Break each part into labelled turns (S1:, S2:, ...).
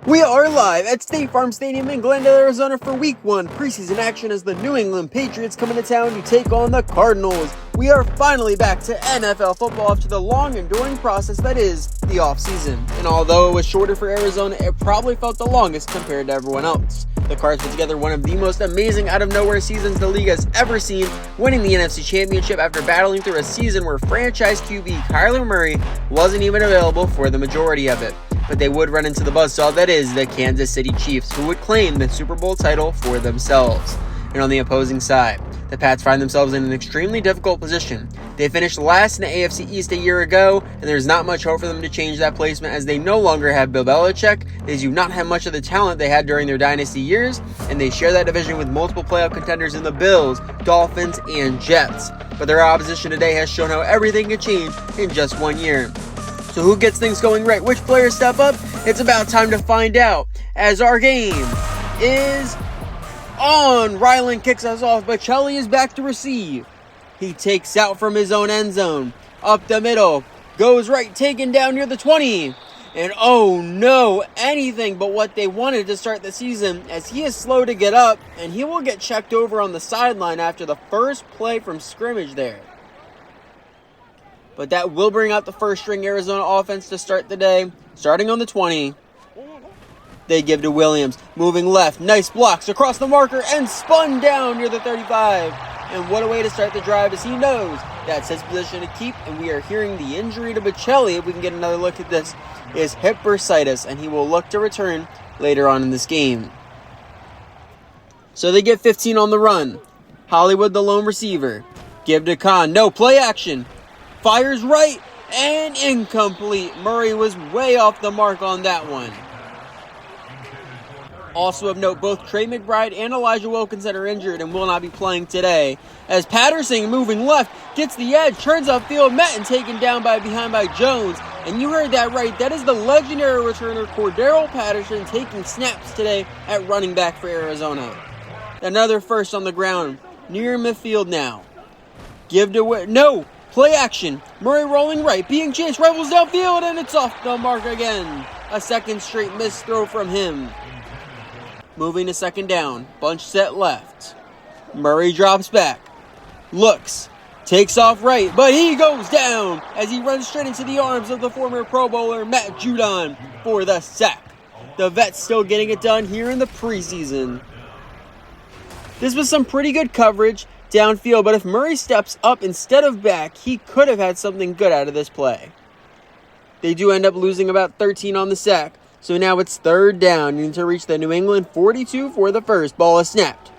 S1: We are live at State Farm Stadium in Glendale, Arizona for Week 1 preseason action as the New England Patriots come into town to take on the Cardinals. We are finally back to NFL football after the long, enduring process that is the offseason. And although it was shorter for Arizona, it probably felt the longest compared to everyone else. The Cards put together one of the most amazing out-of-nowhere seasons the league has ever seen, winning the NFC Championship after battling through a season where franchise QB Kyler Murray wasn't even available for the majority of it. But they would run into the buzzsaw that is the Kansas City Chiefs, who would claim the Super Bowl title for themselves. And on the opposing side, the Pats find themselves in an extremely difficult position. They finished last in the AFC East a year ago, and there's not much hope for them to change that placement as they no longer have Bill Belichick. They do not have much of the talent they had during their dynasty years, and they share that division with multiple playoff contenders in the Bills, Dolphins, and Jets. But their opposition today has shown how everything can change in just 1 year. So who gets things going right? Which players step up? It's about time to find out as our game is on. Ryland kicks us off, but Chelly is back to receive. He takes out from his own end zone. Up the middle. Goes right, taken down near the 20. And oh no, anything but what they wanted to start the season, as he is slow to get up, and he will get checked over on the sideline after the first play from scrimmage there. But that will bring out the first-string Arizona offense to start the day. Starting on the 20, they give to Williams. Moving left, nice blocks across the marker and spun down near the 35. And what a way to start the drive, as he knows that's his position to keep. And we are hearing the injury to Bocelli, if we can get another look at this, is hip bursitis, and he will look to return later on in this game. So they get 15 on the run. Hollywood, the lone receiver. Give to Khan. No, play action. Fires right and incomplete. Murray was way off the mark on that one. Also of note, both Trey McBride and Elijah Wilkinson are injured and will not be playing today. As Patterson, moving left, gets the edge, turns upfield, met and taken down behind by Jones. And you heard that right. That is the legendary returner Cordero Patterson taking snaps today at running back for Arizona. Another first on the ground, near midfield now. Give to no. Play action. Murray rolling right, being chased, rifles downfield, and it's off the mark again. A second straight missed throw from him. Moving to second down. Bunch set left. Murray drops back. Looks. Takes off right, but he goes down as he runs straight into the arms of the former Pro Bowler Matt Judon for the sack. The vet's still getting it done here in the preseason. This was some pretty good coverage downfield, but if Murray steps up instead of back, he could have had something good out of this play. They do end up losing about 13 on the sack, so now it's third down. You need to reach the New England 42 for the first. Ball is snapped.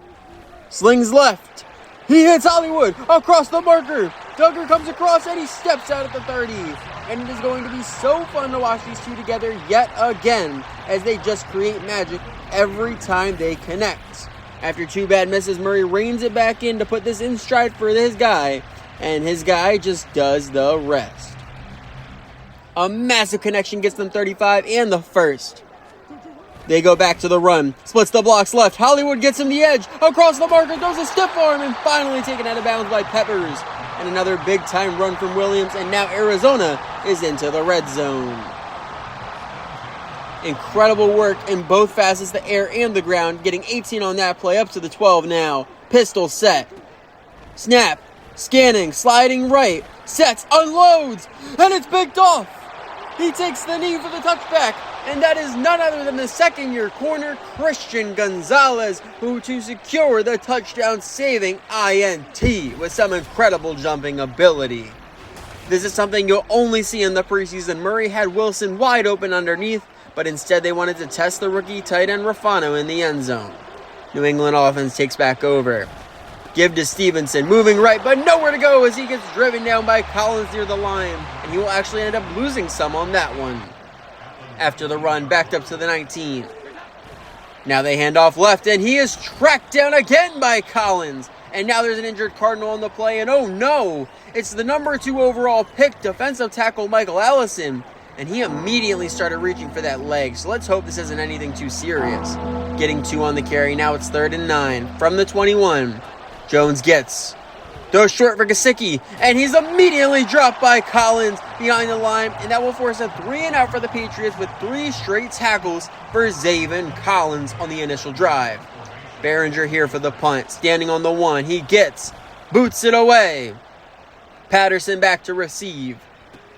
S1: Slings left. He hits Hollywood across the marker. Duggar comes across and he steps out at the 30. And it is going to be so fun to watch these two together yet again, as they just create magic every time they connect. After two bad misses, Murray reins it back in to put this in stride for his guy, and his guy just does the rest. A massive connection gets them 35 and the first. They go back to the run. Splits the blocks left. Hollywood gets him the edge. Across the marker, throws a stiff arm, and finally taken out of bounds by Peppers. And another big-time run from Williams, and now Arizona is into the red zone. Incredible work in both facets, the air and the ground. Getting 18 on that play, up to the 12 now. Pistol set. Snap. Scanning. Sliding right. Sets. Unloads. And it's picked off. He takes the knee for the touchback. And that is none other than the second-year corner, Christian Gonzalez, who to secure the touchdown-saving INT with some incredible jumping ability. This is something you'll only see in the preseason. Murray had Wilson wide open underneath, but instead they wanted to test the rookie tight end Rafano in the end zone. New England offense takes back over. Give to Stevenson, moving right, but nowhere to go as he gets driven down by Collins near the line, and he will actually end up losing some on that one. After the run, backed up to the 19. Now they hand off left, and he is tracked down again by Collins. And now there's an injured Cardinal on the play, and oh no, it's the number 2 overall pick, defensive tackle Michael Allison. And he immediately started reaching for that leg, so let's hope this isn't anything too serious. Getting 2 on the carry, now it's 3rd and 9. From the 21, Jones gets Throws short for Gesicki, and he's immediately dropped by Collins behind the line, and that will force a 3-and-out for the Patriots with 3 straight tackles for Zaven Collins on the initial drive. Behringer here for the punt, standing on the 1. He boots it away. Patterson back to receive.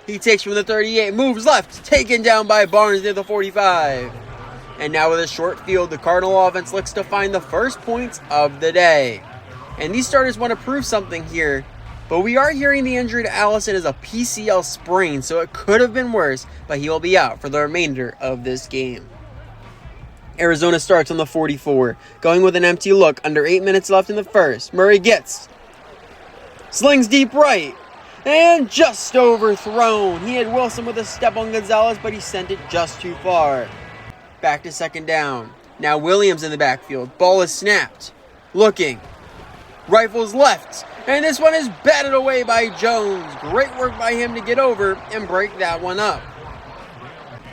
S1: He takes from the 38, moves left, taken down by Barnes near the 45. And now with a short field, the Cardinal offense looks to find the first points of the day. And these starters want to prove something here, but we are hearing the injury to Allison is a PCL sprain, so it could have been worse, but he will be out for the remainder of this game. Arizona starts on the 44, going with an empty look under 8 minutes left in the first. Murray slings deep right, and just overthrown. He had Wilson with a step on Gonzalez, but he sent it just too far. Back to second down. Now Williams in the backfield. Ball is snapped. Looking. Rifles left, and this one is batted away by Jones. Great work by him to get over and break that one up.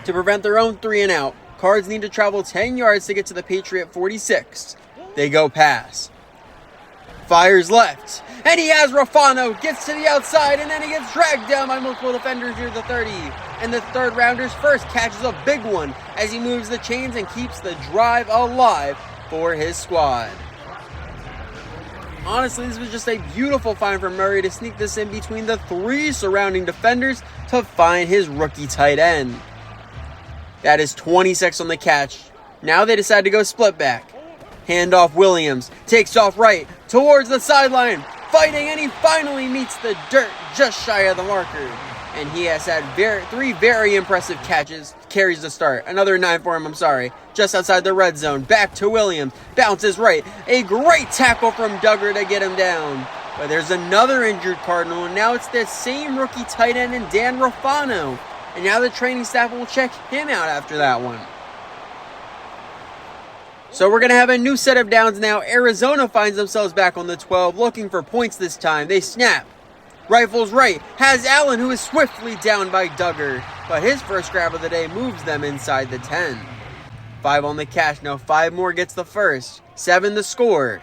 S1: To prevent their own 3-and-out, Cards need to travel 10 yards to get to the Patriot 46. They go pass. Fires left, and he has Rafano, gets to the outside, and then he gets dragged down by multiple defenders near the 30. And the third rounder's first catches a big one as he moves the chains and keeps the drive alive for his squad. Honestly, this was just a beautiful find for Murray to sneak this in between the 3 surrounding defenders to find his rookie tight end. That is 26 on the catch. Now they decide to go split back. Handoff Williams, takes off right towards the sideline, fighting, and he finally meets the dirt just shy of the marker. And he has had 3 very impressive carries to start. Another 9 for him, just outside the red zone. Back to Williams, bounces right. A great tackle from Duggar to get him down. But there's another injured Cardinal, and now it's the same rookie tight end in Dan Rafano. And now the training staff will check him out after that one. So we're going to have a new set of downs now. Arizona finds themselves back on the 12, looking for points this time. They snap. Rifles right, has Allen, who is swiftly downed by Duggar, but his first grab of the day moves them inside the 10. 5 on the catch, now 5 more gets the first. 7 the score.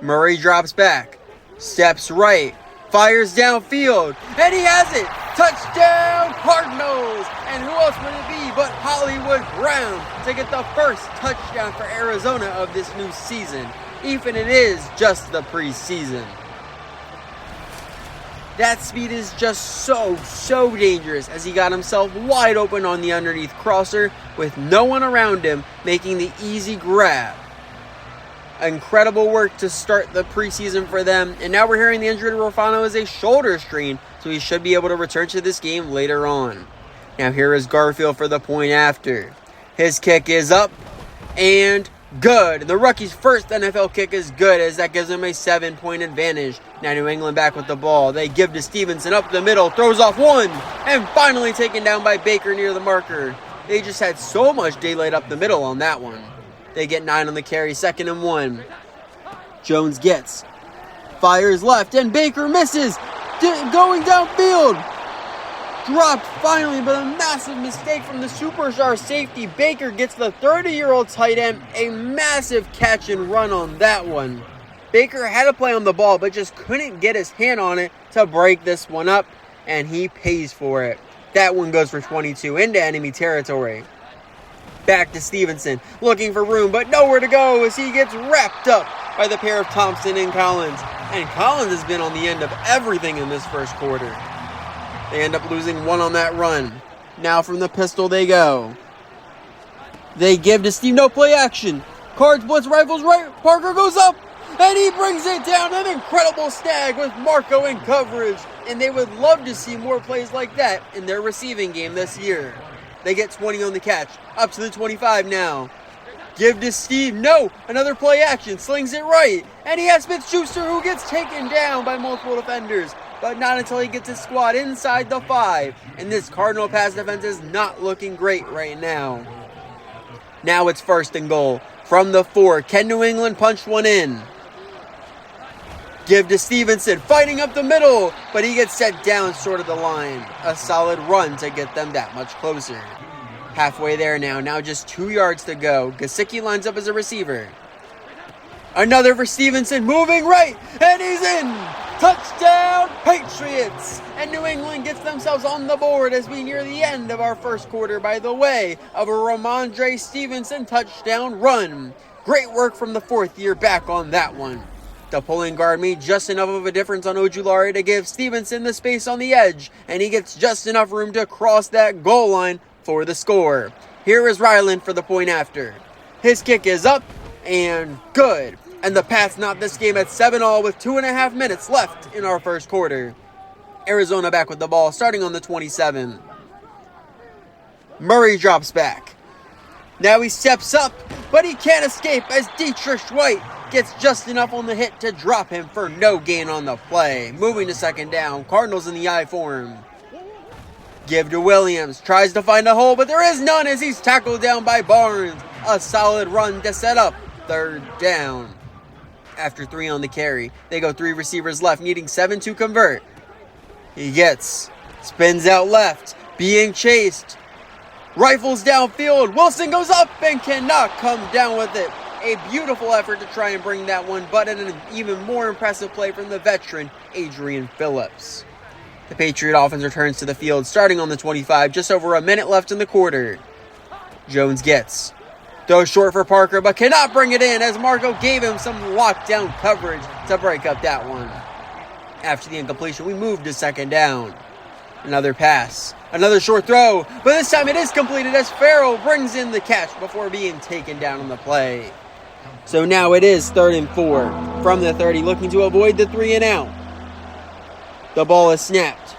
S1: Murray drops back, steps right, fires downfield, and he has it! Touchdown Cardinals! And who else would it be but Hollywood Brown to get the first touchdown for Arizona of this new season, even it is just the preseason. That speed is just so dangerous as he got himself wide open on the underneath crosser with no one around him, making the easy grab. Incredible work to start the preseason for them, and now we're hearing the injury to Rafano is a shoulder strain, so he should be able to return to this game later on. Now here is Garfield for the point after. His kick is up and good. The rookie's first NFL kick is good as that gives him a 7-point advantage. Now New England back with the ball. They give to Stevenson up the middle, throws off one, and finally taken down by Baker near the marker. They just had so much daylight up the middle on that one. They get 9 on the carry, 2nd and 1. Jones fires left, and Baker misses, going downfield. Dropped finally, but a massive mistake from the superstar safety. Baker gets the 30-year-old tight end a massive catch and run on that one. Baker had to play on the ball, but just couldn't get his hand on it to break this one up, and he pays for it. That one goes for 22 into enemy territory. Back to Stevenson, looking for room, but nowhere to go as he gets wrapped up by the pair of Thompson and Collins. And Collins has been on the end of everything in this first quarter. They end up losing 1 on that run. Now from the pistol they go. They give to Steve, no play action. Cards blitz, rifles right, Parker goes up, and he brings it down. An incredible snag with Marco in coverage. And they would love to see more plays like that in their receiving game this year. They get 20 on the catch, up to the 25 now. Give to Steve, no, another play action, slings it right. And he has Smith-Schuster, who gets taken down by multiple defenders. But not until he gets his squad inside the 5. And this Cardinal pass defense is not looking great right now. Now it's 1st and goal. From the 4, can New England punch one in? Give to Stevenson, fighting up the middle, but he gets set down short of the line. A solid run to get them that much closer. Halfway there now just 2 yards to go. Gesicki lines up as a receiver. Another for Stevenson, moving right, and he's in! Touchdown, Patriots! And New England gets themselves on the board as we near the end of our first quarter by the way of a Ramondre Stevenson touchdown run. Great work from the fourth year back on that one. The pulling guard made just enough of a difference on Ojulari to give Stevenson the space on the edge, and he gets just enough room to cross that goal line for the score. Here is Ryland for the point after. His kick is up and good. And the Pats knot this game at 7-all with 2.5 minutes left in our first quarter. Arizona back with the ball starting on the 27. Murray drops back. Now he steps up, but he can't escape as Dietrich White gets just enough on the hit to drop him for no gain on the play. Moving to second down, Cardinals in the I for him. Give to Williams, tries to find a hole, but there is none as he's tackled down by Barnes. A solid run to set up third down. After 3 on the carry, they go 3 receivers left, needing 7 to convert. He spins out left, being chased. Rifles downfield, Wilson goes up and cannot come down with it. A beautiful effort to try and bring that one, but an even more impressive play from the veteran, Adrian Phillips. The Patriot offense returns to the field, starting on the 25, just over a minute left in the quarter. Jones throws short for Parker, but cannot bring it in as Marco gave him some lockdown coverage to break up that one. After the incompletion, we move to second down. Another pass, another short throw, but this time it is completed as Farrell brings in the catch before being taken down on the play. So now it is 3rd and 4 from the 30, looking to avoid the 3 and out. The ball is snapped.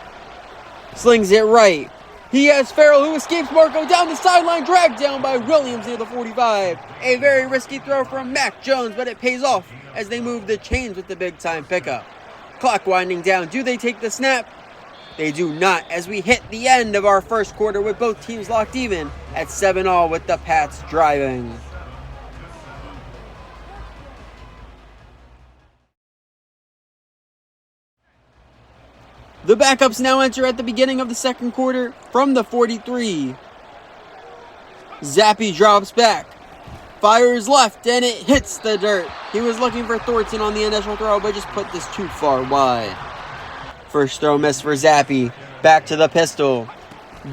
S1: Slings it right. He has Farrell, who escapes Marco down the sideline, dragged down by Williams near the 45. A very risky throw from Mac Jones, but it pays off as they move the chains with the big-time pickup. Clock winding down. Do they take the snap? They do not, as we hit the end of our first quarter with both teams locked even at 7-all with the Pats driving. The backups now enter at the beginning of the second quarter from the 43. Zappi drops back, fires left, and it hits the dirt. He was looking for Thornton on the initial throw, but just put this too far wide. First throw missed for Zappi. Back to the pistol.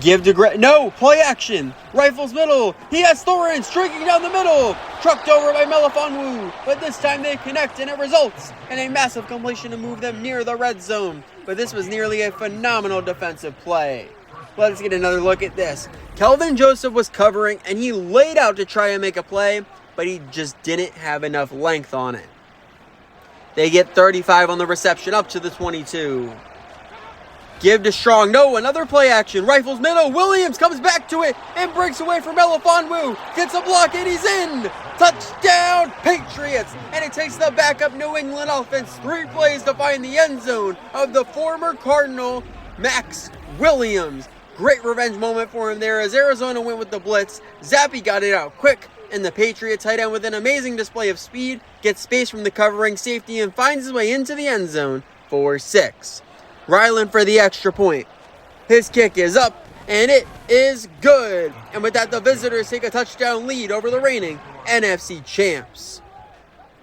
S1: Give to no, play action. Rifles middle. He has Thorin streaking down the middle. Trucked over by Melifonwu, but this time they connect and it results in a massive completion to move them near the red zone. But this was nearly a phenomenal defensive play. Let's get another look at this. Kelvin Joseph was covering and he laid out to try and make a play, but he just didn't have enough length on it. They get 35 on the reception up to the 22. Give to Strong. No, another play action. Rifles middle. Williams comes back to it and breaks away from Melifonwu. Gets a block and he's in. Touchdown, Patriots. And it takes the backup New England offense 3 plays to find the end zone of the former Cardinal, Max Williams. Great revenge moment for him there as Arizona went with the blitz. Zappi got it out quick, and the Patriot tight end with an amazing display of speed gets space from the covering safety and finds his way into the end zone for 6. Ryland for the extra point. His kick is up, and it is good. And with that, the visitors take a touchdown lead over the reigning NFC champs.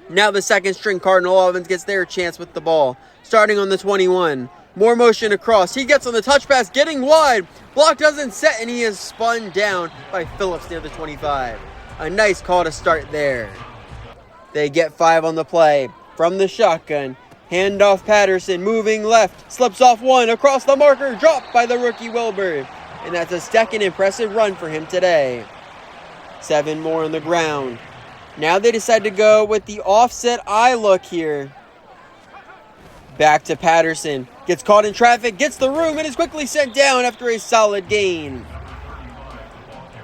S1: Now the second string Cardinal offense gets their chance with the ball. Starting on the 21. More motion across. He gets on the touch pass, getting wide. Block doesn't set, and he is spun down by Phillips near the 25. A nice call to start there. They get 5 on the play from the shotgun. Handoff Patterson, moving left, slips off one, across the marker, dropped by the rookie Wilbur. And that's a second impressive run for him today. 7 more on the ground. Now they decide to go with the offset eye look here. Back to Patterson, gets caught in traffic, gets the room, and is quickly sent down after a solid gain.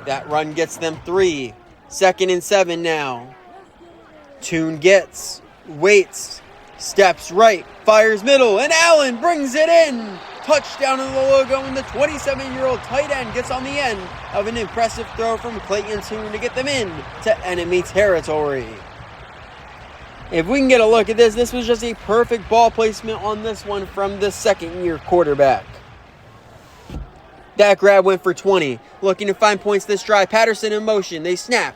S1: That run gets them 3. 2nd and 7 now. Toon waits, steps right, fires middle, and Allen brings it in. Touchdown in the logo, and the 27-year-old tight end gets on the end of an impressive throw from Clayton Toon to get them in to enemy territory. If we can get a look at this, this was just a perfect ball placement on this one from the second-year quarterback. That grab went for 20. Looking to find points this drive. Patterson in motion. They snap.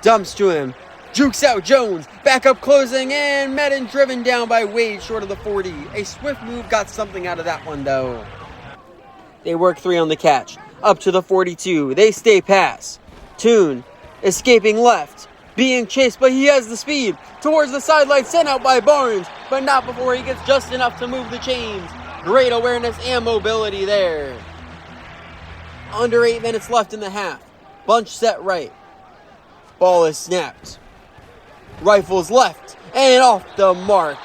S1: Dumps to him. Jukes out Jones. Back Backup closing, and Madden driven down by Wade short of the 40. A swift move got something out of that one, though. They work 3 on the catch. Up to the 42. They stay pass. Tune escaping left. Being chased, but he has the speed. Towards the sideline, sent out by Barnes, but not before he gets just enough to move the chains. Great awareness and mobility there. Under 8 minutes left in the half. Bunch set right. Ball is snapped. Rifles left and off the mark.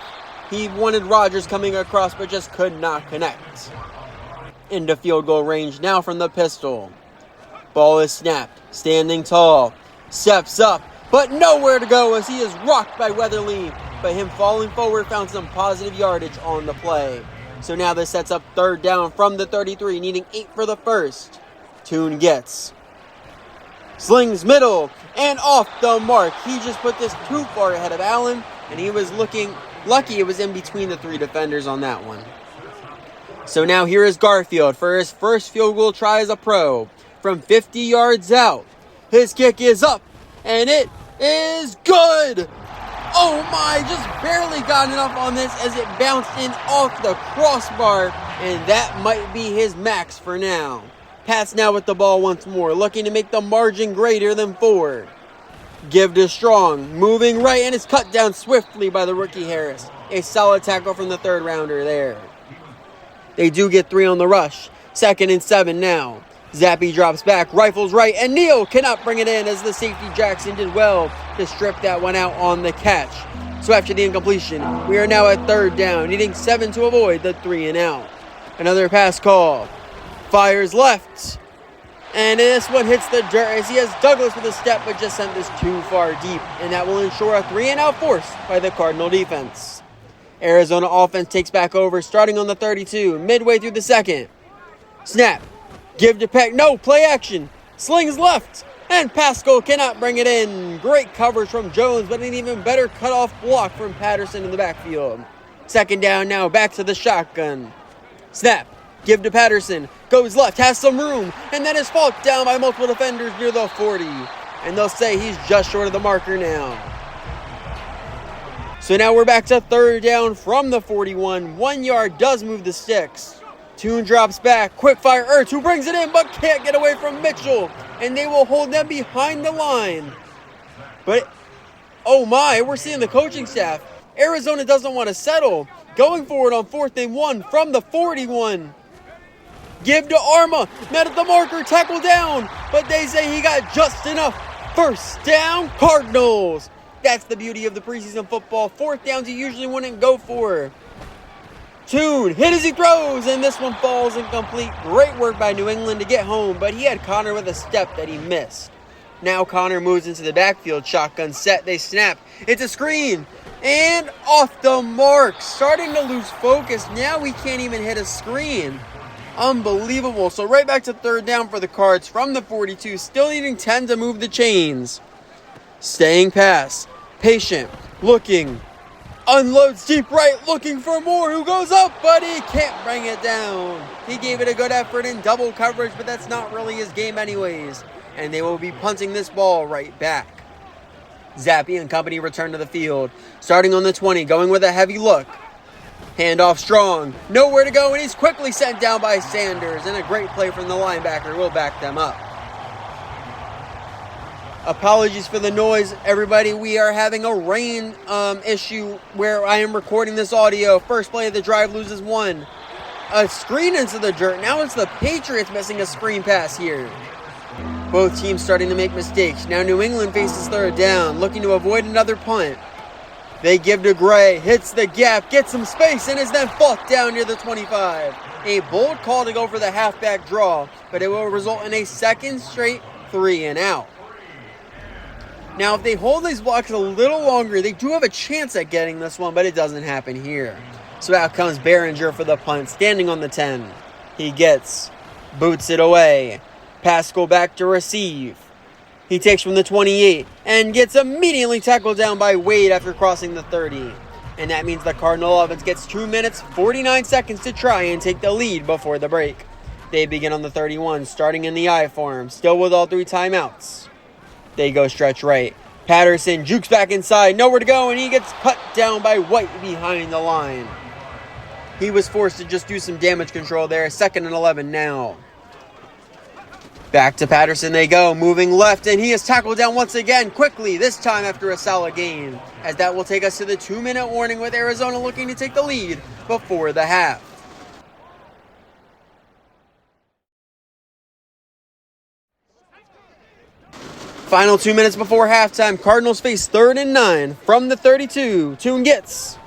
S1: He wanted Rodgers coming across but just could not connect. Into field goal range now from the pistol. Ball is snapped. Standing tall. Steps up but nowhere to go as he is rocked by Weatherly. But him falling forward found some positive yardage on the play. So now this sets up 3rd down from the 33, needing 8 for the first. Tune gets. Slings middle and off the mark. He just put this too far ahead of Allen, and he was looking lucky it was in between the 3 defenders on that one. So now here is Garfield for his first field goal try as a pro from 50 yards out. His kick is up, and it is good. Oh my, just barely got enough on this as it bounced in off the crossbar, and that might be his max for now. Pats now with the ball once more, looking to make the margin greater than 4. Give to Strong, moving right, and is cut down swiftly by the rookie Harris. A solid tackle from the 3rd rounder there. They do get 3 on the rush. 2nd and 7 now. Zappy drops back, rifles right, and Neal cannot bring it in as the safety Jackson did well to strip that one out on the catch. So after the incompletion, we are now at 3rd down, needing 7 to avoid the 3 and out. Another pass call. Fires left. And this one hits the dirt as he has Douglas with a step but just sent this too far deep. And that will ensure a 3 and out force by the Cardinal defense. Arizona offense takes back over starting on the 32, midway through the 2nd. Snap. Give to Peck. No, play action. Slings left. And Pascal cannot bring it in. Great coverage from Jones, but an even better cutoff block from Patterson in the backfield. 2nd down now, back to the shotgun. Snap. Give to Patterson. Goes left, has some room, and then is fought down by multiple defenders near the 40. And they'll say he's just short of the marker now. So now we're back to 3rd down from the 41. 1 yard does move the sticks. Tune drops back. Quick fire Ertz, who brings it in but can't get away from Mitchell. And they will hold them behind the line. But, oh my, we're seeing the coaching staff. Arizona doesn't want to settle. Going forward on 4th and 1 from the 41. Give to Arma, met at the marker, tackle down, but they say he got just enough. 1st down, Cardinals. That's the beauty of the preseason football. 4th downs you usually wouldn't go for. Tune, hit as he throws, and this one falls incomplete. Great work by New England to get home, but he had Connor with a step that he missed. Now Connor moves into the backfield, shotgun set, they snap. It's a screen, and off the mark. Starting to lose focus. Now we can't even hit a screen. Unbelievable. So right back to 3rd down for the Cards from the 42. Still needing 10 to move the chains. Staying pass. Patient. Looking. Unloads deep right. Looking for more. Who goes up, but he can't bring it down. He gave it a good effort in double coverage, but that's not really his game anyways. And they will be punting this ball right back. Zappy and company return to the field. Starting on the 20. Going with a heavy look. Handoff Strong, nowhere to go, and he's quickly sent down by Sanders, and a great play from the linebacker will back them up. Apologies for the noise, everybody. We are having a rain issue where I am recording this audio. First play of the drive loses 1. A screen into the dirt. Now it's the Patriots missing a screen pass here. Both teams starting to make mistakes. Now New England faces 3rd down, looking to avoid another punt. They give to Gray, hits the gap, gets some space, and is then fought down near the 25. A bold call to go for the halfback draw, but it will result in a 2nd straight 3 and out. Now, if they hold these blocks a little longer, they do have a chance at getting this one, but it doesn't happen here. So out comes Behringer for the punt, standing on the 10. He boots it away. Pascal back to receive. He takes from the 28 and gets immediately tackled down by Wade after crossing the 30. And that means the Cardinal offense gets 2 minutes, 49 seconds to try and take the lead before the break. They begin on the 31, starting in the I form, still with all 3 timeouts. They go stretch right. Patterson jukes back inside, nowhere to go, and he gets cut down by White behind the line. He was forced to just do some damage control there. 2nd and 11 now. Back to Patterson they go, moving left, and he is tackled down once again, quickly, this time after a solid gain. As that will take us to the 2-minute warning with Arizona looking to take the lead before the half. Final 2 minutes before halftime, Cardinals face 3rd and 9 from the 32. Tune gets,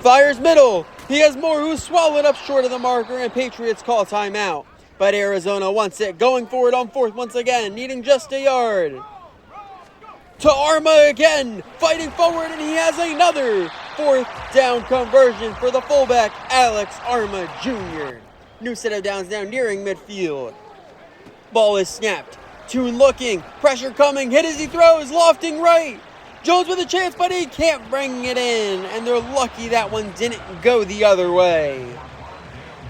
S1: fires middle. He has more, who's swallowed up short of the marker, and Patriots call timeout. But Arizona wants it, going forward on 4th once again, needing just a yard. To Arma again, fighting forward, and he has another 4th down conversion for the fullback, Alex Arma Jr. New set of downs now nearing midfield. Ball is snapped. Tune looking, pressure coming, hit as he throws, lofting right. Jones with a chance, but he can't bring it in, and they're lucky that one didn't go the other way.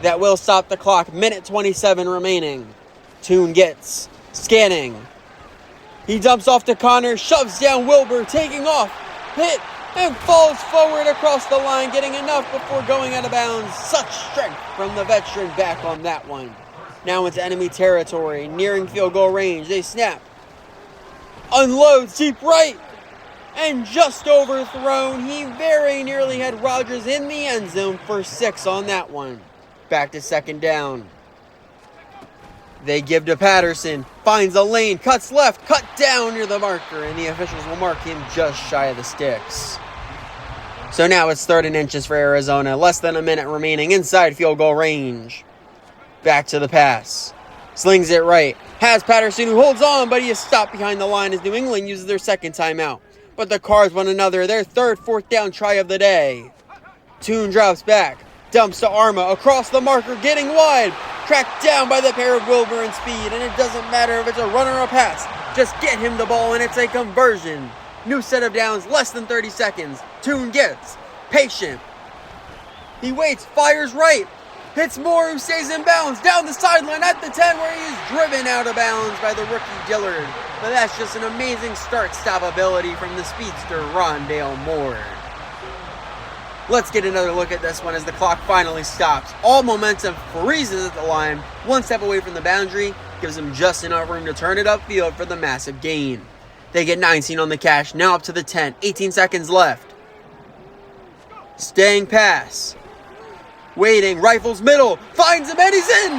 S1: That will stop the clock, minute 27 remaining. Tune gets, scanning. He dumps off to Connor, shoves down Wilbur, taking off, hit, and falls forward across the line, getting enough before going out of bounds. Such strength from the veteran back on that one. Now into enemy territory, nearing field goal range. They snap. Unloads deep right. And just overthrown. He very nearly had Rodgers in the end zone for 6 on that one. Back to 2nd down. They give to Patterson. Finds a lane. Cuts left. Cut down near the marker. And the officials will mark him just shy of the sticks. So now it's 3rd and inches for Arizona. Less than a minute remaining inside field goal range. Back to the pass. Slings it right. Has Patterson, who holds on, but he is stopped behind the line as New England uses their 2nd timeout. But the Cards want another, their 3rd 4th down try of the day. Tune drops back. Dumps to Arma across the marker, getting wide. Tracked down by the pair of Wilbur and Speed, and it doesn't matter if it's a run or a pass. Just get him the ball, and it's a conversion. New set of downs, less than 30 seconds. Tune gets patient. He waits, fires right. Hits Moore, who stays in bounds, down the sideline at the 10, where he is driven out of bounds by the rookie Dillard. But that's just an amazing start-stop ability from the speedster Rondale Moore. Let's get another look at this one as the clock finally stops. All momentum freezes at the line. One step away from the boundary gives them just enough room to turn it upfield for the massive gain. They get 19 on the cash, now up to the 10. 18 seconds left. Staying pass. Waiting, rifles middle, finds him, and he's in!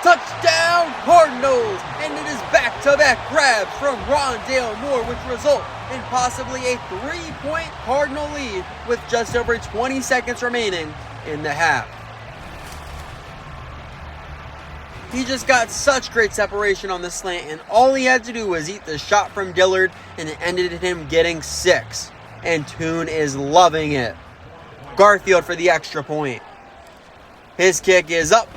S1: Touchdown, Cardinals! And it is back-to-back grabs from Rondale Moore, which result in possibly a 3-point Cardinal lead with just over 20 seconds remaining in the half. He just got such great separation on the slant, and all he had to do was eat the shot from Dillard, and it ended in him getting 6. And Tune is loving it. Garfield for the extra point. His kick is up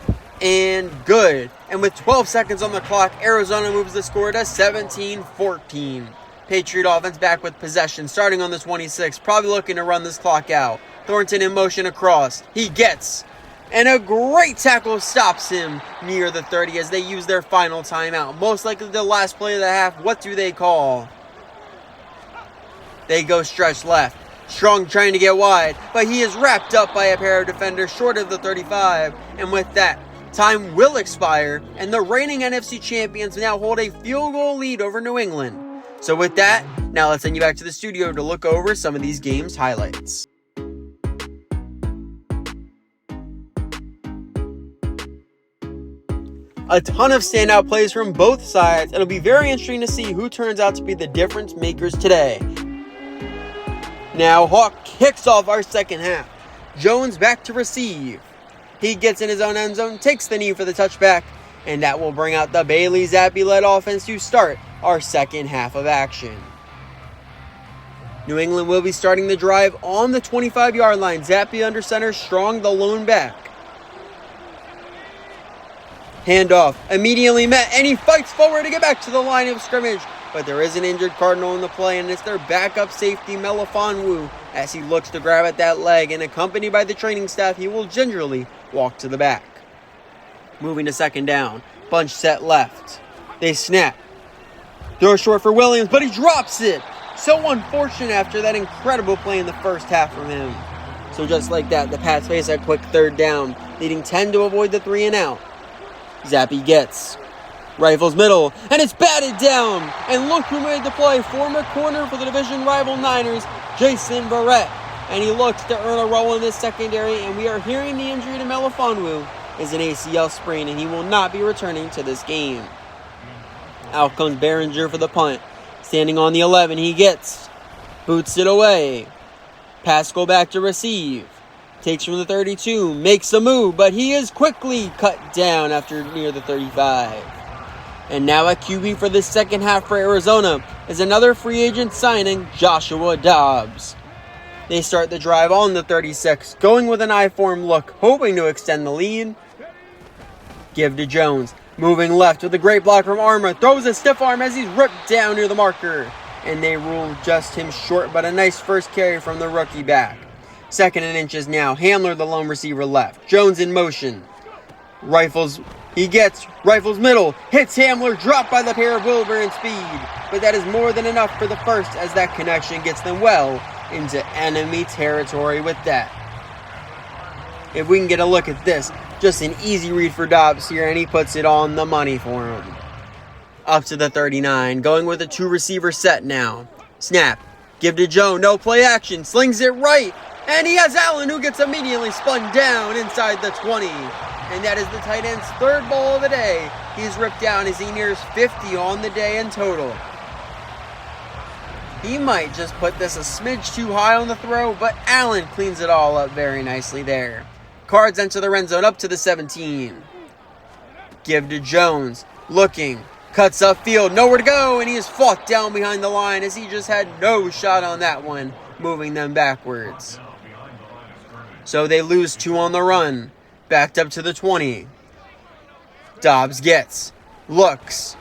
S1: and good. And with 12 seconds on the clock, Arizona moves the score to 17-14. Patriot offense back with possession, starting on the 26, probably looking to run this clock out. Thornton in motion across. He gets, and a great tackle stops him near the 30 as they use their final timeout. Most likely the last play of the half. What do they call? They go stretch left. Strong trying to get wide, but he is wrapped up by a pair of defenders short of the 35. And with that, time will expire, and the reigning NFC champions now hold a field goal lead over New England. So with that, now let's send you back to the studio to look over some of these games' highlights. A ton of standout plays from both sides. It'll be very interesting to see who turns out to be the difference makers today. Now Hawk kicks off our second half. Jones back to receive. He gets in his own end zone, takes the knee for the touchback, and that will bring out the Bailey Zappi-led offense to start our second half of action. New England will be starting the drive on the 25-yard line. Zappi under center, Strong the lone back. Handoff immediately met, and he fights forward to get back to the line of scrimmage. But there is an injured Cardinal in the play, and it's their backup safety, Melifonwu, as he looks to grab at that leg, and accompanied by the training staff, he will gingerly walk to the back. Moving to second down. Bunch set left. They snap. Throw short for Williams, but he drops it. So unfortunate after that incredible play in the first half from him. So just like that, the Pats face a quick third down, leading 10 to avoid the 3 and out. Zappe gets, rifles middle, and it's batted down. And look who made the play, former corner for the division rival Niners, Jason Verrett. And he looks to earn a role in this secondary, and we are hearing the injury to Melifonwu is an ACL sprain, and he will not be returning to this game. Out comes Behringer for the punt. Standing on the 11, he gets, boots it away. Pass go back to receive. Takes from the 32, makes a move, but he is quickly cut down after near the 35. And now at QB for this second half for Arizona is another free agent signing, Joshua Dobbs. They start the drive on the 36, going with an I-form look, hoping to extend the lead. Give to Jones, moving left with a great block from Arma, throws a stiff arm as he's ripped down near the marker. And they rule just him short, but a nice first carry from the rookie back. 2nd and inches now, Hamler the lone receiver left, Jones in motion. Rifles middle, hits Hamler, dropped by the pair of Wilbur in speed. But that is more than enough for the first, as that connection gets them well into enemy territory with that. If we can get a look at this, just an easy read for Dobbs here, and he puts it on the money for him. Up to the 39, going with a 2 receiver set now. Snap, give to Joe, no play action, slings it right, and he has Allen, who gets immediately spun down inside the 20. And that is the tight end's 3rd ball of the day. He's ripped down as he nears 50 on the day in total. He might just put this a smidge too high on the throw, but Allen cleans it all up very nicely there. Cards enter the red zone up to the 17. Give to Jones, looking, cuts upfield, nowhere to go, and he is fought down behind the line as he just had no shot on that one, moving them backwards. So they lose 2 on the run, backed up to the 20. Dobbs gets, looks,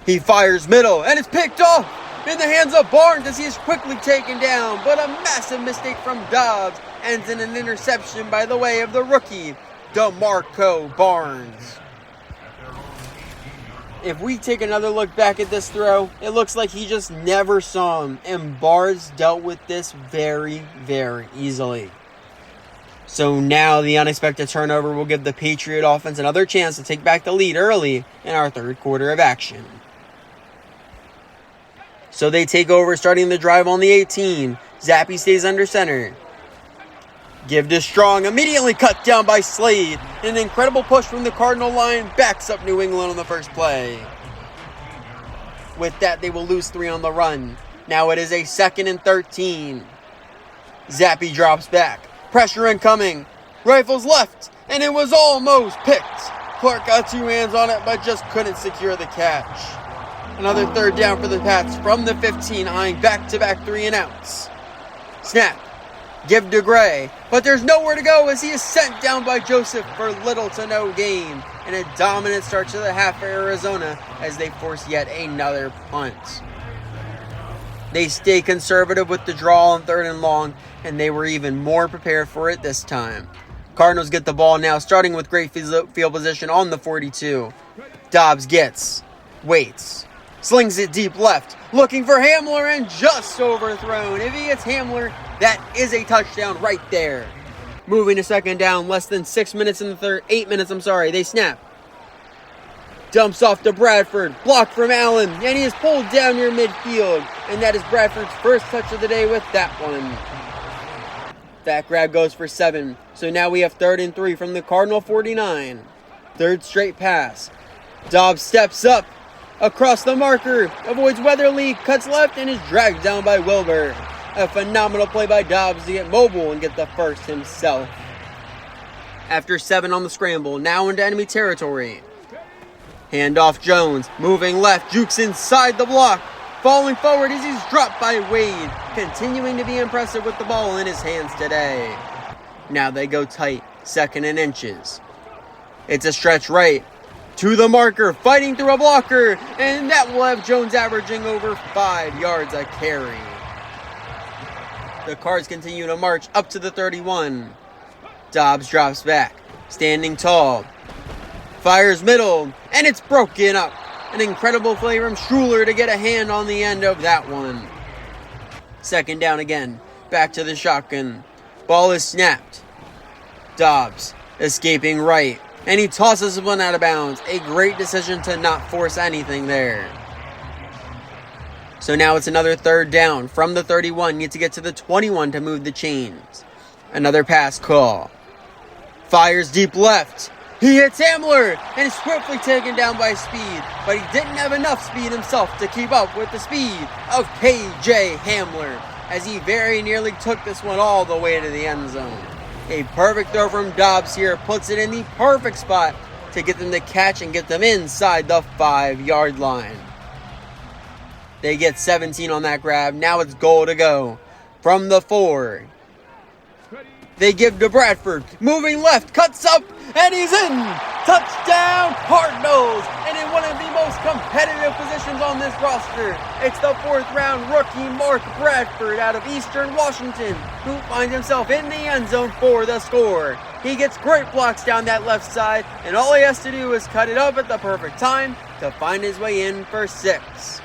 S1: he fires middle, and it's picked off in the hands of Barnes as he is quickly taken down, but a massive mistake from Dobbs ends in an interception by the way of the rookie, DeMarco Barnes. If we take another look back at this throw, it looks like he just never saw him, and Barnes dealt with this very, very easily. So now the unexpected turnover will give the Patriot offense another chance to take back the lead early in our 3rd quarter of action. So they take over, starting the drive on the 18. Zappe stays under center. Give to Strong, immediately cut down by Slade. An incredible push from the Cardinal line backs up New England on the first play. With that, they will lose 3 on the run. Now it is a 2nd and 13. Zappe drops back. Pressure incoming. Rifles left, and it was almost picked. Clark got 2 hands on it, but just couldn't secure the catch. Another 3rd down for the Pats from the 15, eyeing back-to-back 3 and outs. Snap. Give to Gray, but there's nowhere to go as he is sent down by Joseph for little to no gain. And a dominant start to the half for Arizona as they force yet another punt. They stay conservative with the draw on 3rd and long, and they were even more prepared for it this time. Cardinals get the ball now, starting with great field position on the 42. Dobbs gets, waits, slings it deep left, looking for Hamler, and just overthrown. If he hits Hamler, that is a touchdown right there. Moving to 2nd down, less than 8 minutes, they snap. Dumps off to Bradford, blocked from Allen, and he is pulled down near midfield. And that is Bradford's first touch of the day with that one. That grab goes for 7. So now we have 3rd and 3 from the Cardinal 49. 3rd straight pass. Dobbs steps up, across the marker, avoids Weatherly, cuts left, and is dragged down by Wilbur. A phenomenal play by Dobbs to get mobile and get the first himself. After 7 on the scramble, now into enemy territory. Handoff Jones, moving left, jukes inside the block. Falling forward as he's dropped by Wade, continuing to be impressive with the ball in his hands today. Now they go tight, 2nd and inches. It's a stretch right, to the marker, fighting through a blocker, and that will have Jones averaging over 5 yards a carry. The Cards continue to march up to the 31. Dobbs drops back, standing tall. Fires middle, and it's broken up An incredible play from Schuler to get a hand on the end of that one. Second down again. Back to the shotgun. Ball is snapped. Dobbs escaping right. And he tosses one out of bounds. A great decision to not force anything there. So now it's another third down. From the 31, need to get to the 21 to move the chains. Another pass call. Fires deep left. He hits Hamler and is swiftly taken down by speed, but he didn't have enough speed himself to keep up with the speed of KJ Hamler, as he very nearly took this one all the way to the end zone. A perfect throw from Dobbs here puts it in the perfect spot to get them to catch and get them inside the 5-yard line. They get 17 on that grab. Now it's goal to go. From the 4. They give to Bradford. Moving left. Cuts up. And he's in. Touchdown Cardinals. And in one of the most competitive positions on this roster, it's the 4th-round rookie Mark Bradford out of Eastern Washington, who finds himself in the end zone for the score. He gets great blocks down that left side, and all he has to do is cut it up at the perfect time to find his way in for 6.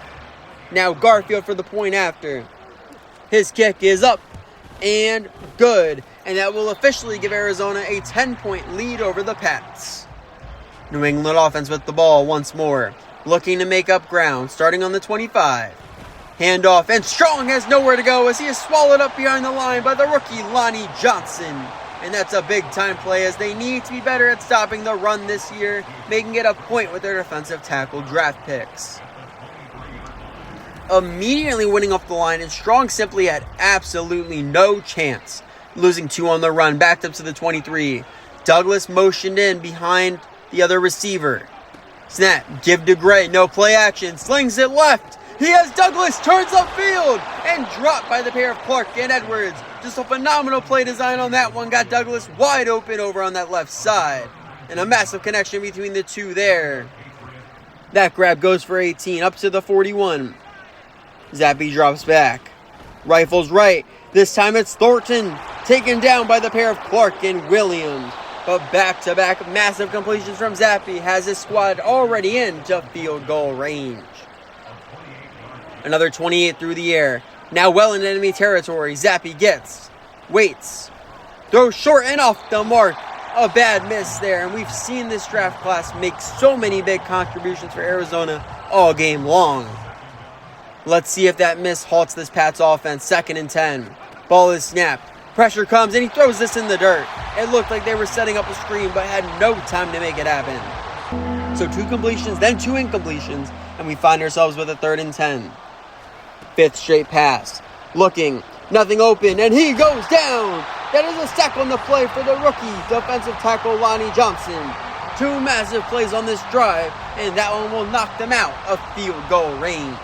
S1: Now Garfield for the point after. His kick is up and good, and that will officially give Arizona a 10-point lead over the Pats. New England offense with the ball once more, looking to make up ground, starting on the 25. Handoff, and Strong has nowhere to go as he is swallowed up behind the line by the rookie Lonnie Johnson. And that's a big-time play as they need to be better at stopping the run this year, making it a point with their defensive tackle draft picks. Immediately winning off the line, and Strong simply had absolutely no chance. Losing 2 on the run, backed up to the 23. Douglas motioned in behind the other receiver. Snap, give to Gray, no play action, slings it left. He has Douglas, turns upfield, and dropped by the pair of Clark and Edwards. Just a phenomenal play design on that one, got Douglas wide open over on that left side. And a massive connection between the two there. That grab goes for 18, up to the 41. Zappe drops back. Rifles right. This time it's Thornton, taken down by the pair of Clark and Williams. But back-to-back massive completions from Zappe has his squad already into field goal range. Another 28 through the air. Now well in enemy territory. Zappe gets, waits, throws short and off the mark. A bad miss there, and we've seen this draft class make so many big contributions for Arizona all game long. Let's see if that miss halts this Pats offense. 2nd and 10. Ball is snapped. Pressure comes, and he throws this in the dirt. It looked like they were setting up a screen, but had no time to make it happen. So 2 completions, then 2 incompletions, and we find ourselves with a 3rd and 10. 5th straight pass. Looking, nothing open, and he goes down. That is a sack on the play for the rookie defensive tackle Lonnie Johnson. 2 massive plays on this drive, and that one will knock them out of field goal range.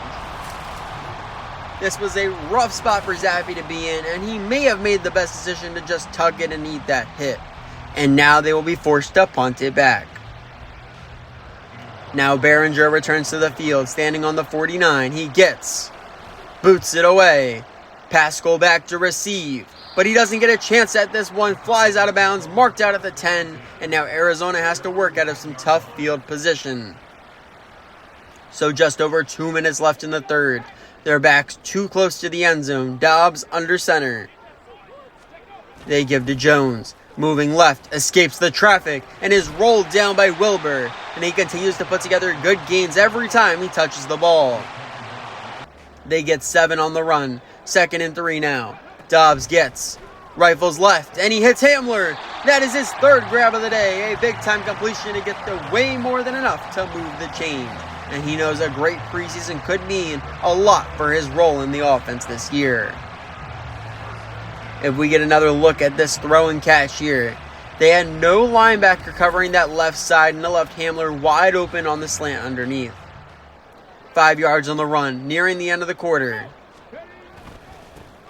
S1: This was a rough spot for Zappe to be in, and he may have made the best decision to just tug it and eat that hit. And now they will be forced to punt it back. Now Behringer returns to the field, standing on the 49. He gets, boots it away. Pascal back to receive, but he doesn't get a chance at this one. Flies out of bounds, marked out at the 10, and now Arizona has to work out of some tough field position. So just over 2 minutes left in the 3rd. Their backs too close to the end zone. Dobbs under center. They give to Jones. Moving left, escapes the traffic, and is rolled down by Wilbur. And he continues to put together good gains every time he touches the ball. They get 7 on the run. 2nd and 3 now. Dobbs gets, rifles left, and he hits Hamler. That is his 3rd grab of the day. A big-time completion to get the way more than enough to move the chain. And he knows a great preseason could mean a lot for his role in the offense this year. If we get another look at this throw and catch here, they had no linebacker covering that left side, and the left Hamler wide open on the slant underneath. 5 yards on the run, nearing the end of the quarter.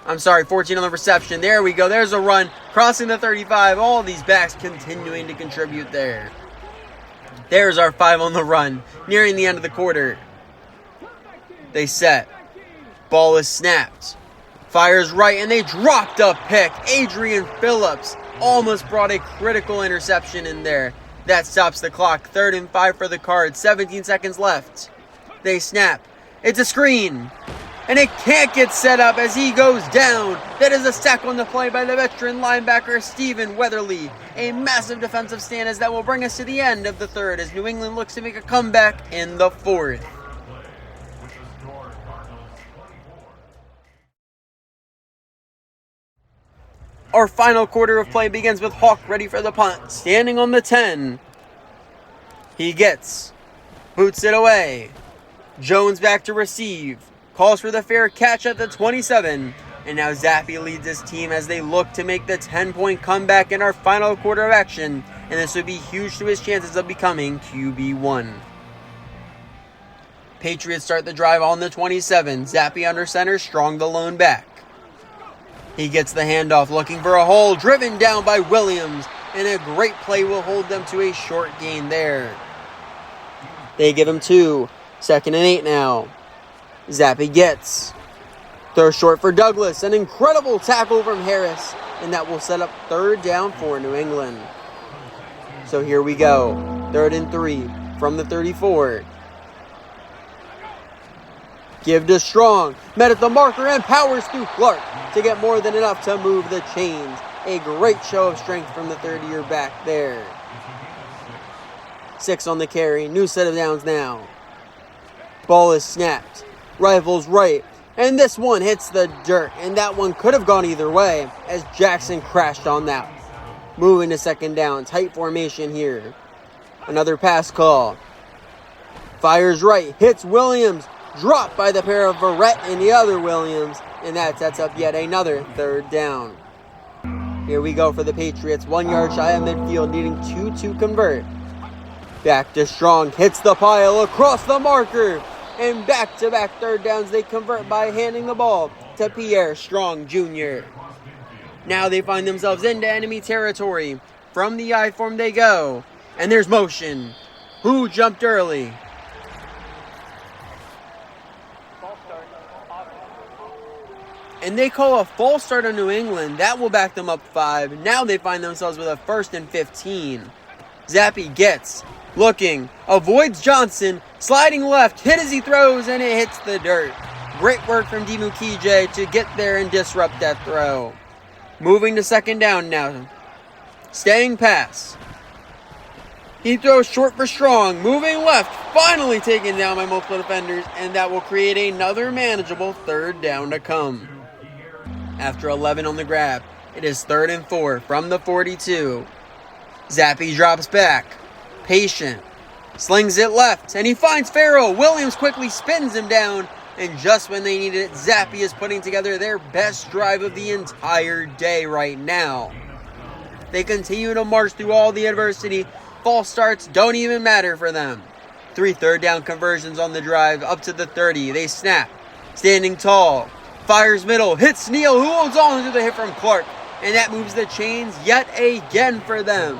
S1: 14 on the reception. There we go. There's a run, crossing the 35. All these backs continuing to contribute there. There's our 5 on the run, nearing the end of the quarter. They set. Ball is snapped. Fires right, and they dropped a pick. Adrian Phillips almost brought a critical interception in there. That stops the clock. 3rd and 5 for the Cards. 17 seconds left. They snap. It's a screen. And it can't get set up as he goes down. That is a sack on the play by the veteran linebacker Stephen Weatherly. A massive defensive stand as that will bring us to the end of the third as New England looks to make a comeback in the fourth. Our final quarter of play begins with Hawk ready for the punt, standing on the 10. He boots it away. Jones back to receive. Calls for the fair catch at the 27. And now Zappe leads his team as they look to make the 10-point comeback in our final quarter of action. And this would be huge to his chances of becoming QB1. Patriots start the drive on the 27. Zappe under center, Strong the lone back. He gets the handoff looking for a hole, driven down by Williams. And a great play will hold them to a short gain there. They give him 2. 2nd and 8 now. Zappe throws short for Douglas. An incredible tackle from Harris. And that will set up 3rd down for New England. So here we go. 3rd and 3 from the 34. Give to Strong. Met at the marker and powers through Clark to get more than enough to move the chains. A great show of strength from the 30-year back there. 6 on the carry. New set of downs now. Ball is snapped. Rifles right. And this one hits the dirt. And that one could have gone either way as Jackson crashed on that. Moving to 2nd down. Tight formation here. Another pass call. Fires right. Hits Williams. Dropped by the pair of Verrett and the other Williams. And that sets up yet another 3rd down. Here we go for the Patriots. 1 yard shy of midfield, needing 2 to convert. Back to Strong. Hits the pile across the marker. And back-to-back 3rd downs they convert by handing the ball to Pierre Strong Jr. Now they find themselves into enemy territory. From the I form they go. And there's motion. Who jumped early? And they call a false start on New England. That will back them up 5. Now they find themselves with a 1st and 15. Zappe looking, avoids Johnson, sliding left, hit as he throws, and it hits the dirt. Great work from Dimukije to get there and disrupt that throw. Moving to 2nd down now. Staying pass. He throws short for Strong, moving left, finally taken down by multiple defenders, and that will create another manageable 3rd down to come. After 11 on the grab, it is 3rd and 4 from the 42. Zappe drops back. Patient. Slings it left, and he finds Farrell. Williams quickly spins him down, and just when they need it, Zappe is putting together their best drive of the entire day right now. They continue to march through all the adversity. False starts don't even matter for them. 3 3rd down conversions on the drive up to the 30. They snap. Standing tall. Fires middle. Hits Neal, who holds on to the hit from Clark. And that moves the chains yet again for them.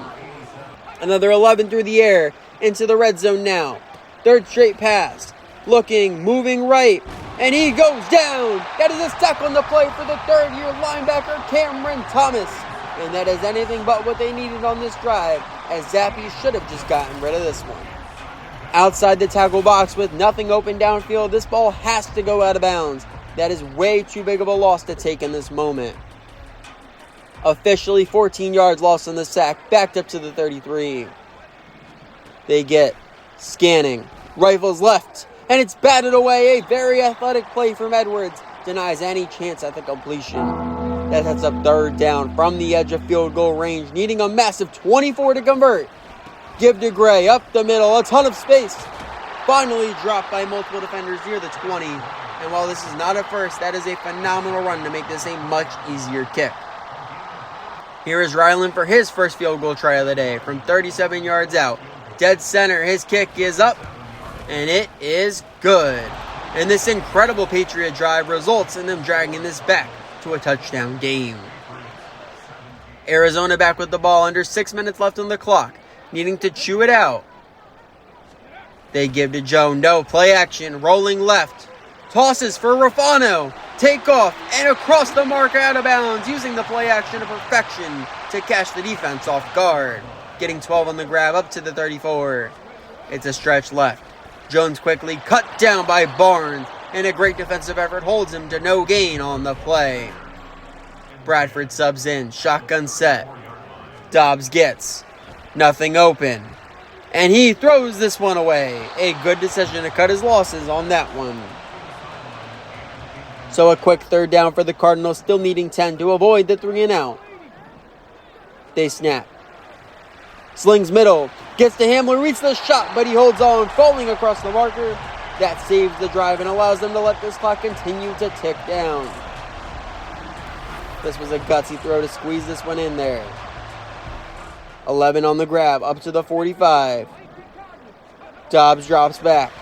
S1: Another 11 through the air. Into the red zone now. 3rd straight pass. Looking, moving right. And he goes down. That is a sack on the play for the 3rd-year linebacker, Cameron Thomas. And that is anything but what they needed on this drive, as Zappe should have just gotten rid of this one. Outside the tackle box with nothing open downfield, this ball has to go out of bounds. That is way too big of a loss to take in this moment. Officially 14 yards lost on the sack, backed up to the 33. They get scanning. Rifles left, and it's batted away. A very athletic play from Edwards denies any chance at the completion. That sets up 3rd down from the edge of field goal range, needing a massive 24 to convert. Give to Gray, up the middle, a ton of space. Finally dropped by multiple defenders near the 20. And while this is not a first, that is a phenomenal run to make this a much easier kick. Here is Ryland for his first field goal try of the day from 37 yards out. Dead center, his kick is up, and it is good. And this incredible Patriot drive results in them dragging this back to a touchdown game. Arizona back with the ball under 6 minutes left on the clock, needing to chew it out. They give to Joe, no play action, rolling left. Tosses for Rafano, takeoff, and across the mark out of bounds, using the play action to perfection to catch the defense off guard. Getting 12 on the grab up to the 34. It's a stretch left. Jones quickly cut down by Barnes, and a great defensive effort holds him to no gain on the play. Bradford subs in, shotgun set. Dobbs gets nothing open, and he throws this one away. A good decision to cut his losses on that one. So a quick third down for the Cardinals, still needing 10 to avoid the 3 and out. They snap. Slings middle, gets to Hamler, reads the shot, but he holds on, falling across the marker. That saves the drive and allows them to let this clock continue to tick down. This was a gutsy throw to squeeze this one in there. 11 on the grab, up to the 45. Dobbs drops back.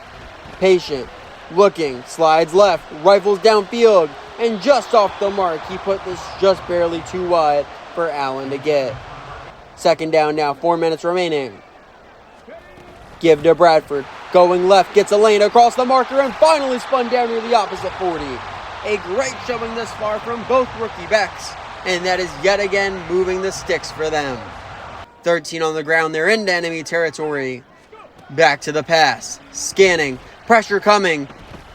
S1: Patient, looking, slides left, rifles downfield, and just off the mark, he put this just barely too wide for Allen to get. Second down now, 4 minutes remaining. Give to Bradford, going left, gets a lane across the marker, and finally spun down near the opposite 40. A great showing this far from both rookie backs, and that is yet again moving the sticks for them. 13 on the ground, they're into enemy territory. Back to the pass, scanning, pressure coming,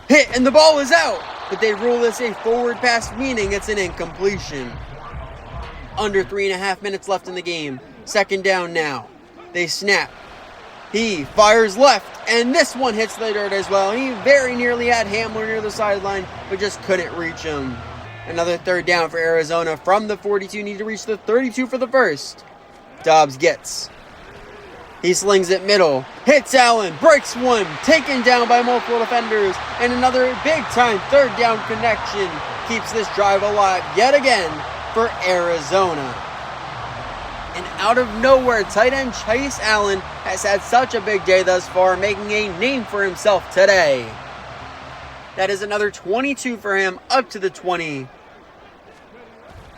S1: hit, and the ball is out, but they rule this a forward pass, meaning it's an incompletion. Under 3.5 minutes left in the game. Second down now. They snap. He fires left, and this one hits the dirt as well. He very nearly had Hamler near the sideline, but just couldn't reach him. Another third down for Arizona from the 42. Need to reach the 32 for the first. Dobbs gets. He slings it middle. Hits Allen. Breaks one. Taken down by multiple defenders. And another big-time third down connection keeps this drive alive yet again for Arizona. And out of nowhere, tight end Chase Allen has had such a big day thus far, making a name for himself today. That is another 22 for him, up to the 20.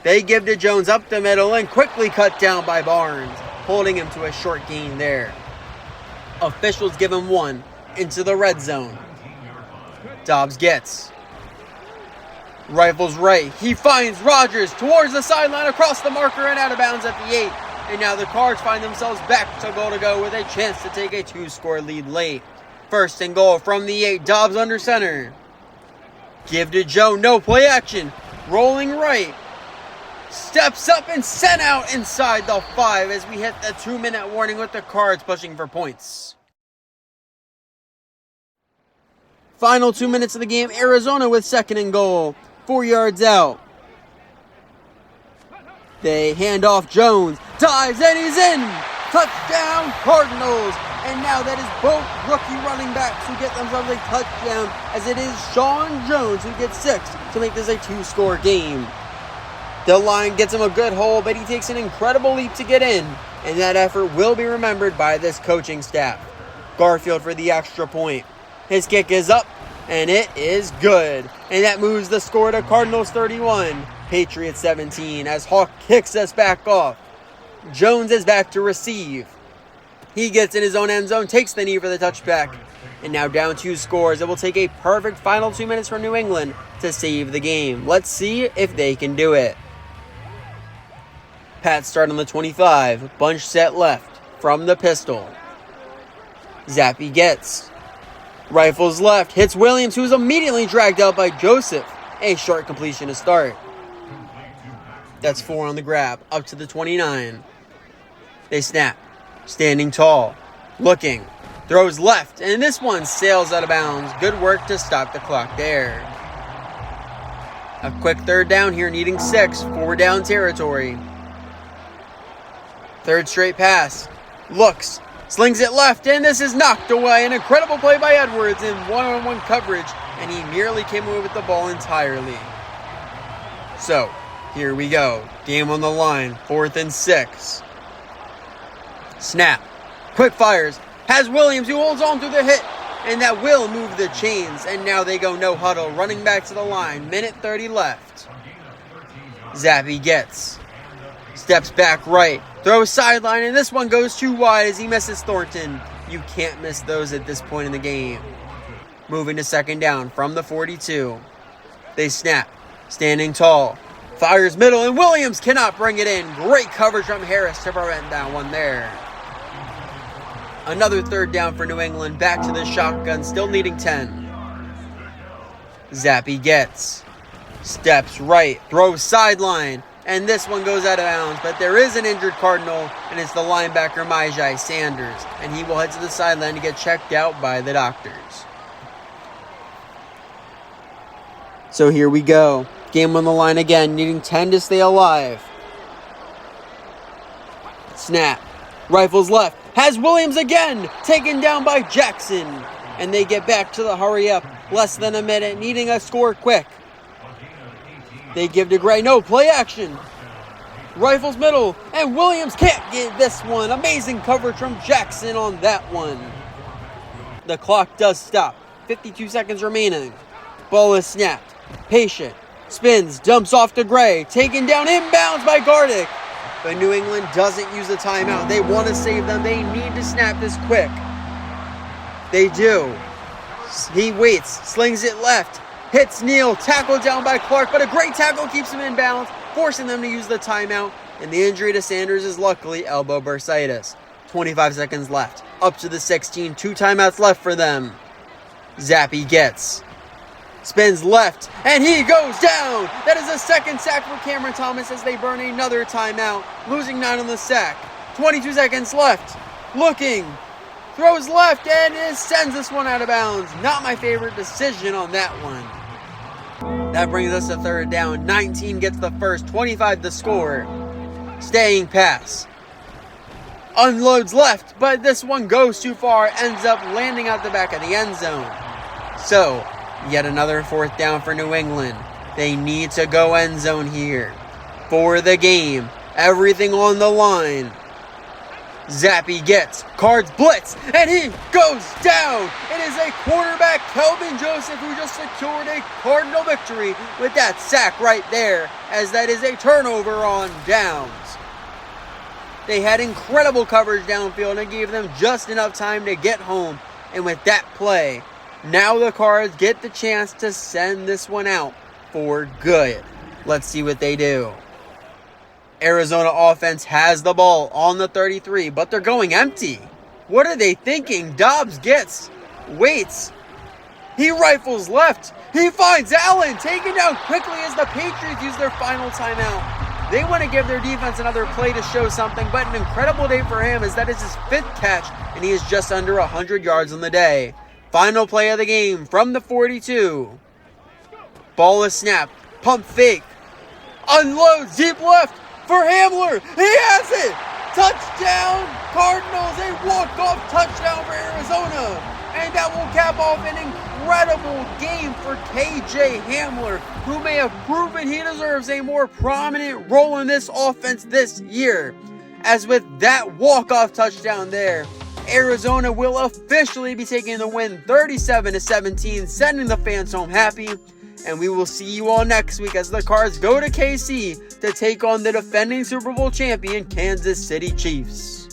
S1: They give to Jones up the middle and quickly cut down by Barnes, holding him to a short gain there. Officials give him 1 into the red zone. Dobbs gets. Rifles right. He finds Rodgers towards the sideline, across the marker, and out of bounds at the 8. And now the Cards find themselves back to go with a chance to take a 2-score lead late. First and goal from the 8. Dobbs under center. Give to Joe. No play action. Rolling right. Steps up and sent out inside the 5 as we hit the 2-minute warning with the Cards pushing for points. Final 2 minutes of the game. Arizona with second and goal. 4 yards out. They hand off Jones. Dives and he's in. Touchdown Cardinals. And now that is both rookie running backs who get themselves a touchdown, as it is Sean Jones who gets 6 to make this a 2-score game. The line gets him a good hole, but he takes an incredible leap to get in. And that effort will be remembered by this coaching staff. Garfield for the extra point. His kick is up, and it is good. And that moves the score to Cardinals 31, Patriots 17, as Hawk kicks us back off. Jones is back to receive. He gets in his own end zone, takes the knee for the touchback. And now down 2 scores. It will take a perfect final 2 minutes for New England to save the game. Let's see if they can do it. Pats start on the 25. Bunch set left from the pistol. Zappy gets. Rifles left. Hits Williams, who is immediately dragged out by Joseph. A short completion to start. That's 4 on the grab. Up to the 29. They snap. Standing tall. Looking. Throws left. And this one sails out of bounds. Good work to stop the clock there. A quick third down here, needing 6. 4 down territory. Third straight pass. Looks. Slings it left, and this is knocked away. An incredible play by Edwards in one-on-one coverage, and he nearly came away with the ball entirely. So, here we go. Game on the line. 4th and 6. Snap. Quick fires. Has Williams, who holds on through the hit, and that will move the chains. And now they go no huddle, running back to the line. Minute 30 left. Zappy gets. Steps back right. Throws sideline, and this one goes too wide as he misses Thornton. You can't miss those at this point in the game. Moving to second down from the 42. They snap. Standing tall. Fires middle, and Williams cannot bring it in. Great coverage from Harris to prevent that one there. Another third down for New England. Back to the shotgun, still needing 10. Zappe gets. Steps right. Throws sideline. And this one goes out of bounds. But there is an injured Cardinal, and it's the linebacker, Myjai Sanders. And he will head to the sideline to get checked out by the doctors. So here we go. Game on the line again, needing 10 to stay alive. Snap. Rifles left. Has Williams again. Taken down by Jackson. And they get back to the hurry up. Less than a minute, needing a score quick. They give to Gray. No, play action. Rifles middle. And Williams can't get this one. Amazing coverage from Jackson on that one. The clock does stop. 52 seconds remaining. Ball is snapped. Patient. Spins. Dumps off to Gray. Taken down inbounds by Gardick. But New England doesn't use the timeout. They want to save them. They need to snap this quick. They do. He waits. Slings it left. Hits Neal. Tackled down by Clark. But a great tackle keeps him in bounds, forcing them to use the timeout. And the injury to Sanders is luckily elbow bursitis. 25 seconds left. Up to the 16. 2 timeouts left for them. Zappe gets. Spins left, and he goes down. That is a second sack for Cameron Thomas as they burn another timeout, losing 9 on the sack. 22 seconds left. Looking, throws left, and it sends this one out of bounds. Not my favorite decision on that one. That brings us to third down. 19 gets the first, 25 the score. Staying pass. Unloads left, but this one goes too far, ends up landing out the back of the end zone. So, yet another fourth down for New England. They need to go end zone here. For the game. Everything on the line. Zappe gets. Cards blitz. And he goes down. It is a quarterback, Kelvin Joseph, who just secured a Cardinal victory with that sack right there, as that is a turnover on downs. They had incredible coverage downfield and gave them just enough time to get home. And with that play, now the Cards get the chance to send this one out for good. Let's see what they do. Arizona offense has the ball on the 33, but they're going empty. What are they thinking? Dobbs gets, waits. He rifles left. He finds Allen, taken down quickly as the Patriots use their final timeout. They want to give their defense another play to show something, but an incredible day for him, as that is his 5th catch, and he is just under 100 yards on the day. Final play of the game from the 42. Ball is snapped. Pump fake. Unloads deep left for Hamler. He has it. Touchdown Cardinals. A walk-off touchdown for Arizona. And that will cap off an incredible game for KJ Hamler, who may have proven he deserves a more prominent role in this offense this year. As with that walk-off touchdown there, Arizona will officially be taking the win 37-17, sending the fans home happy. And we will see you all next week as the Cards go to KC to take on the defending Super Bowl champion Kansas City Chiefs.